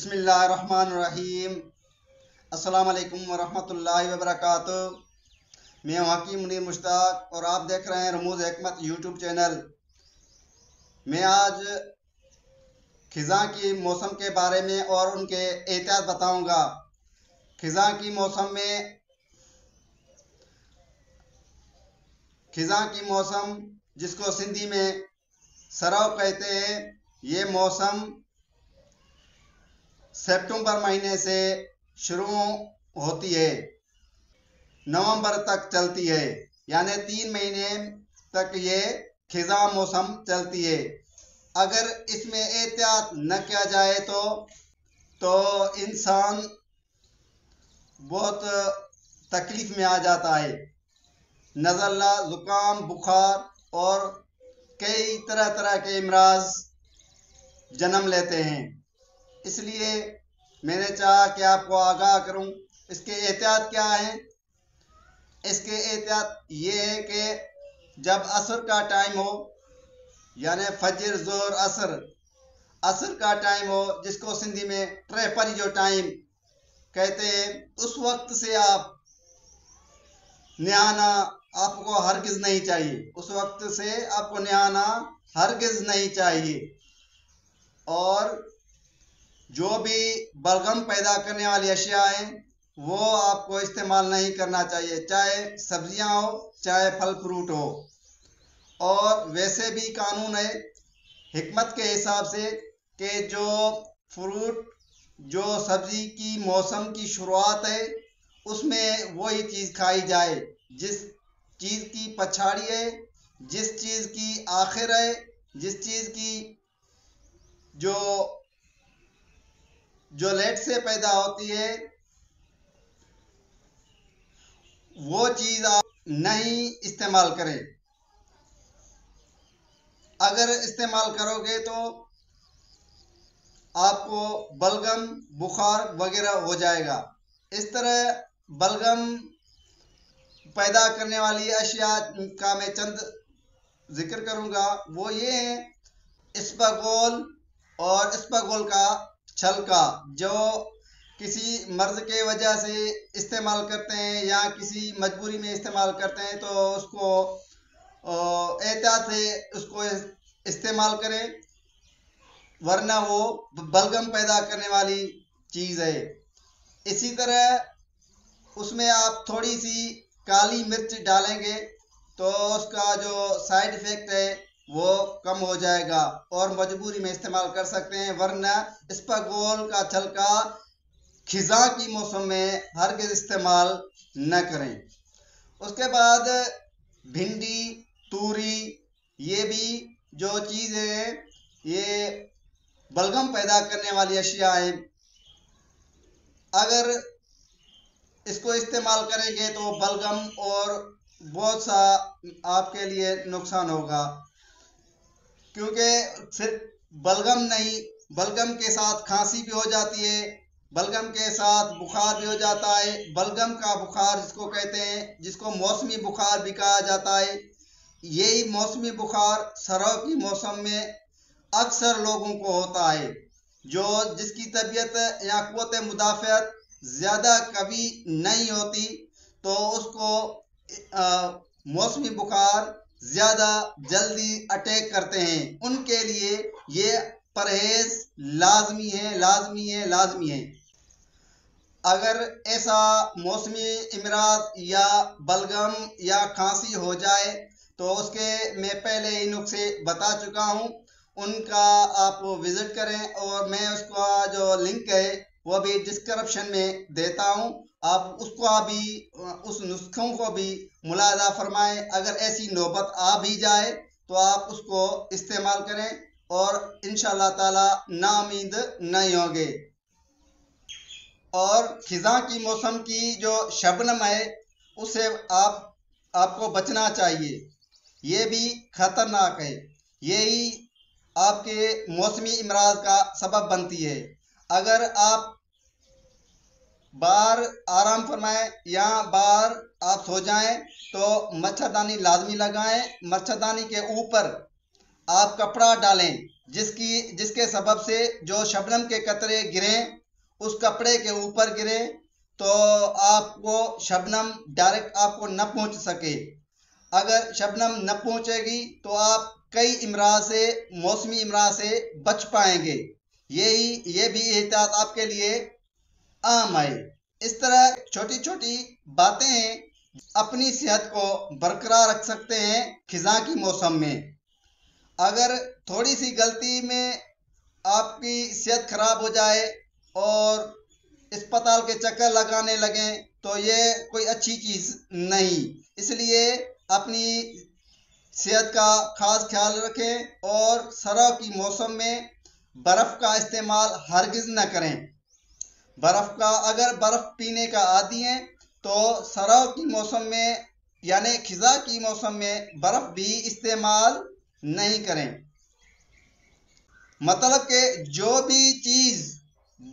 बिस्मिल्लाहिर्रहमानिर्रहीम। अस्सलाम वालेकुम वरहमतुल्लाहि वबरकातुह। मैं हकीम मुनीर मुश्ताक और आप देख रहे हैं रमूज़ हिकमत यूट्यूब चैनल। मैं आज खिज़ां की मौसम के बारे में और उनके एहतियात बताऊंगा। खिज़ां की मौसम जिसको सिंधी में सरव कहते हैं, ये मौसम सितंबर महीने से शुरू होती है, नवंबर तक चलती है, यानी 3 महीने तक ये खिज़ां मौसम चलती है। अगर इसमें एहतियात न किया जाए तो इंसान बहुत तकलीफ में आ जाता है। नज़ला, ज़ुकाम, बुखार और कई तरह तरह के इमराज जन्म लेते हैं। इसलिए मैंने चाहा कि आपको आगाह करूं। इसके एहतियात क्या हैं? इसके एहतियात ये है कि जब असर का टाइम हो, यानी फजर, जोर, असर का टाइम हो, जिसको सिंधी में ट्रेपरी जो टाइम कहते हैं, उस वक्त से आप नहाना आपको हरगिज नहीं चाहिए। उस वक्त से आपको नहाना हरगिज नहीं चाहिए। और जो भी बलगम पैदा करने वाली अशिया हैं वो आपको इस्तेमाल नहीं करना चाहिए, चाहे सब्जियां हो चाहे फल फ्रूट हो। और वैसे भी कानून है हिकमत के हिसाब से कि जो फ्रूट, जो सब्जी की मौसम की शुरुआत है, उसमें वही चीज़ खाई जाए जिस चीज़ की पछाड़ी है, जिस चीज़ की आखिर है, जिस चीज़ की जो लेट से पैदा होती है, वो चीज़ आप नहीं इस्तेमाल करें। अगर इस्तेमाल करोगे तो आपको बलगम, बुखार वगैरह हो जाएगा। इस तरह बलगम पैदा करने वाली अशिया का मैं चंद जिक्र करूंगा। वो ये है इस्पागोल और इस्पागोल का छलका, जो किसी मर्ज के वजह से इस्तेमाल करते हैं या किसी मजबूरी में इस्तेमाल करते हैं, तो उसको एहतियात से उसको इस्तेमाल करें, वरना वो बलगम पैदा करने वाली चीज़ है। इसी तरह उसमें आप थोड़ी सी काली मिर्च डालेंगे तो उसका जो साइड इफ़ेक्ट है वो कम हो जाएगा और मजबूरी में इस्तेमाल कर सकते हैं, वरना इस्पागोल का छलका खिज़ां की मौसम में हरगिज़ इस्तेमाल न करें। उसके बाद भिंडी, तूरी, ये भी जो चीज़ है ये बलगम पैदा करने वाली अशिया है। अगर इसको इस्तेमाल करेंगे तो बलगम और बहुत सा आपके लिए नुकसान होगा, क्योंकि सिर्फ बलगम नहीं, बलगम के साथ खांसी भी हो जाती है, बलगम के साथ बुखार भी हो जाता है। बलगम का बुखार जिसको कहते हैं, जिसको मौसमी बुखार भी कहा जाता है, यही मौसमी बुखार सरव की मौसम में अक्सर लोगों को होता है। जिसकी तबीयत या क़ुव्वत मुदाफ़अत ज़्यादा कभी नहीं होती, तो उसको मौसमी बुखार ज़्यादा जल्दी अटैक करते हैं। उनके लिए ये परहेज़ लाजमी है। अगर ऐसा मौसमी इमराज या बलगम या खांसी हो जाए तो उसके मैं पहले ही नुस्खे बता चुका हूँ, उनका आप विज़िट करें और मैं उसका जो लिंक है वो भी डिस्क्रिप्शन में देता हूँ। आप उसको भी, उस नुस्खों को भी मुलाज़ा फरमाएं। अगर ऐसी नौबत आ भी जाए तो आप उसको इस्तेमाल करें और इंशाअल्लाह ताला नाउम्मीद नहीं होंगे। और खिज़ां की मौसम की जो शबनम है उससे आपको बचना चाहिए, ये भी खतरनाक है। यही आपके मौसमी इमराज का सबब बनती है। अगर आप बाहर आराम फरमाएं या बाहर आप सो जाएं तो मच्छरदानी लाजमी लगाएं। मच्छरदानी के ऊपर आप कपड़ा डालें जिसके सबब से जो शबनम के कतरे गिरें उस कपड़े के ऊपर गिरे तो आपको शबनम डायरेक्ट आपको न पहुंच सके। अगर शबनम न पहुंचेगी तो आप कई इमराज से, मौसमी इमराज से बच पाएंगे। ये भी एहतियात आपके लिए आम है। इस तरह छोटी छोटी बातें अपनी सेहत को बरकरार रख सकते हैं खिज़ां की मौसम में। अगर थोड़ी सी गलती में आपकी सेहत खराब हो जाए और अस्पताल के चक्कर लगाने लगे तो ये कोई अच्छी चीज़ नहीं। इसलिए अपनी सेहत का खास ख्याल रखें और सर्दी की मौसम में बर्फ़ का इस्तेमाल हरगिज़ न करें। अगर बर्फ़ पीने का आदी हैं तो सर्दी की मौसम में यानी खिज़ां की मौसम में बर्फ़ भी इस्तेमाल नहीं करें। मतलब कि जो भी चीज़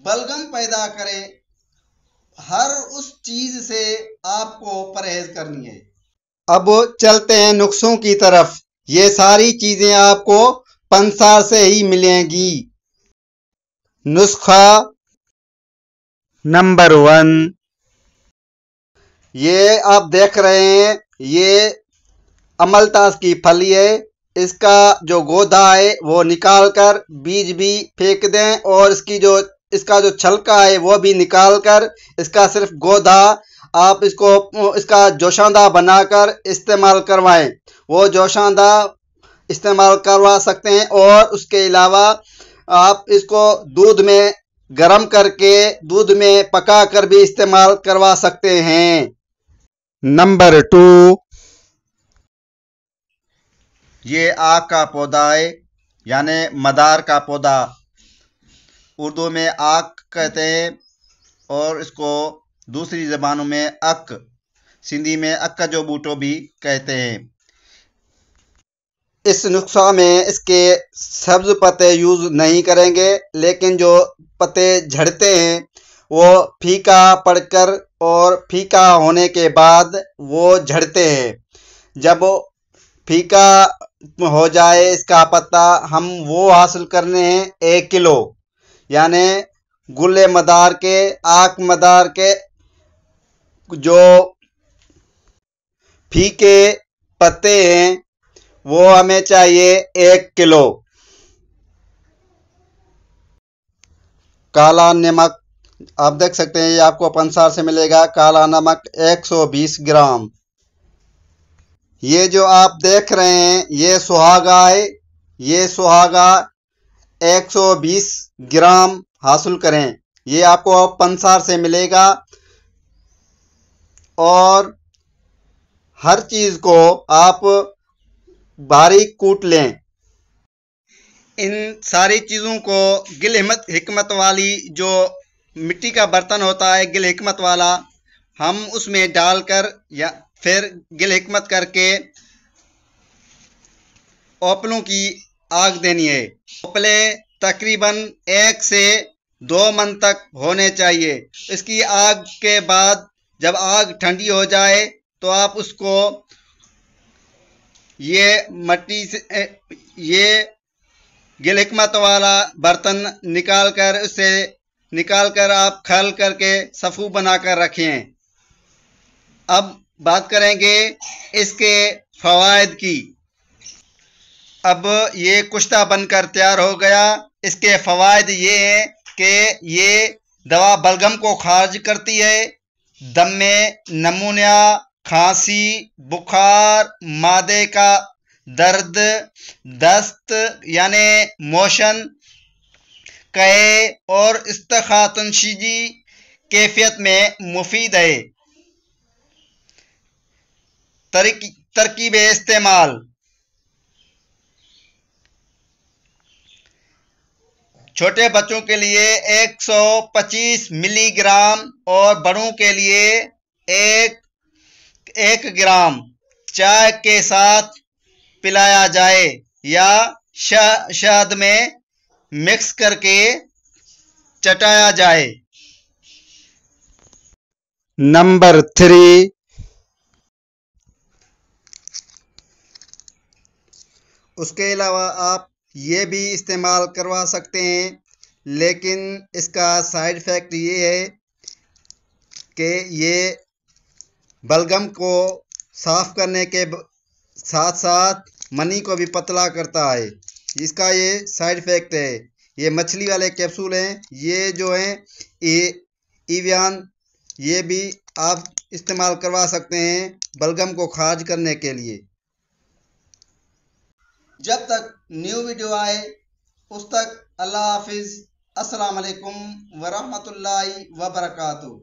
बलगम पैदा करे हर उस चीज़ से आपको परहेज करनी है। अब चलते हैं नुस्खों की तरफ। ये सारी चीज़ें आपको पंसार से ही मिलेंगी। नुस्खा नंबर 1, ये आप देख रहे हैं ये अमलतास की फली है। इसका जो गोदा है वो निकाल कर बीज भी फेंक दें और इसका जो छलका है वो भी निकाल कर इसका सिर्फ गोदा आप इसका जोशांदा बनाकर इस्तेमाल करवाएं। वो जोशांदा इस्तेमाल करवा सकते हैं और उसके अलावा आप इसको दूध में गर्म करके दूध में पका कर भी इस्तेमाल करवा सकते हैं। नंबर 2, ये आक का पौधा है यानी मदार का पौधा, उर्दू में आक कहते हैं और इसको दूसरी ज़बानों में अक, सिंधी में अक्का जो बूटो भी कहते हैं। इस नुस्खा में इसके सब्ज पत्ते यूज़ नहीं करेंगे, लेकिन जो पत्ते झड़ते हैं वो फीका पड़कर और फीका होने के बाद वो झड़ते हैं। जब फीका हो जाए इसका पत्ता हम वो हासिल करने हैं 1 किलो, यानी गुले मदार के, आक मदार के जो फीके पत्ते हैं वो हमें चाहिए 1 किलो। काला नमक आप देख सकते हैं ये आपको पंसार से मिलेगा। काला नमक 120 ग्राम। ये जो आप देख रहे हैं ये सुहागा है, ये सुहागा 120 ग्राम हासिल करें। ये आपको पंसार से मिलेगा और हर चीज़ को आप बारीक कूट लें। इन सारी चीज़ों को गिल हिकमत वाली जो मिट्टी का बर्तन होता है गिल हिकमत वाला, हम उसमें डालकर या फिर गिल हिकमत करके ओपलों की आग देनी है। ओपले तकरीबन 1 से 2 मन तक होने चाहिए। इसकी आग के बाद जब आग ठंडी हो जाए तो आप उसको ये मट्टी से ये गिल हिकमत वाला बर्तन निकाल कर आप खल करके सफ़ू बनाकर रखें। अब बात करेंगे इसके फ़वाइद की। अब ये कुश्ता बनकर तैयार हो गया। इसके फ़वाइद ये हैं कि ये दवा बलगम को खारिज करती है, दम में नमूनिया, खांसी, बुखार, मादे का दर्द, दस्त यानी मोशन, कहे और इस्तिखातनशीजी कैफियत में मुफीद है। तरकीब इस्तेमाल। छोटे बच्चों के लिए 125 मिलीग्राम और बड़ों के लिए 1 ग्राम चाय के साथ पिलाया जाए या शहद में मिक्स करके चटाया जाए। नंबर 3, उसके अलावा आप ये भी इस्तेमाल करवा सकते हैं, लेकिन इसका साइड इफ़ेक्ट ये है कि ये बलगम को साफ़ करने के साथ साथ मनी को भी पतला करता है। इसका ये साइड इफ़ेक्ट है। ये मछली वाले कैप्सूल हैं, ये जो हैं एवियन, ये भी आप इस्तेमाल करवा सकते हैं बलगम को खारिज करने के लिए। जब तक न्यू वीडियो आए उस तक अल्लाह हाफिज़। अस्सलाम वालेकुम वरहमतुल्लाहि वबरकातुहू।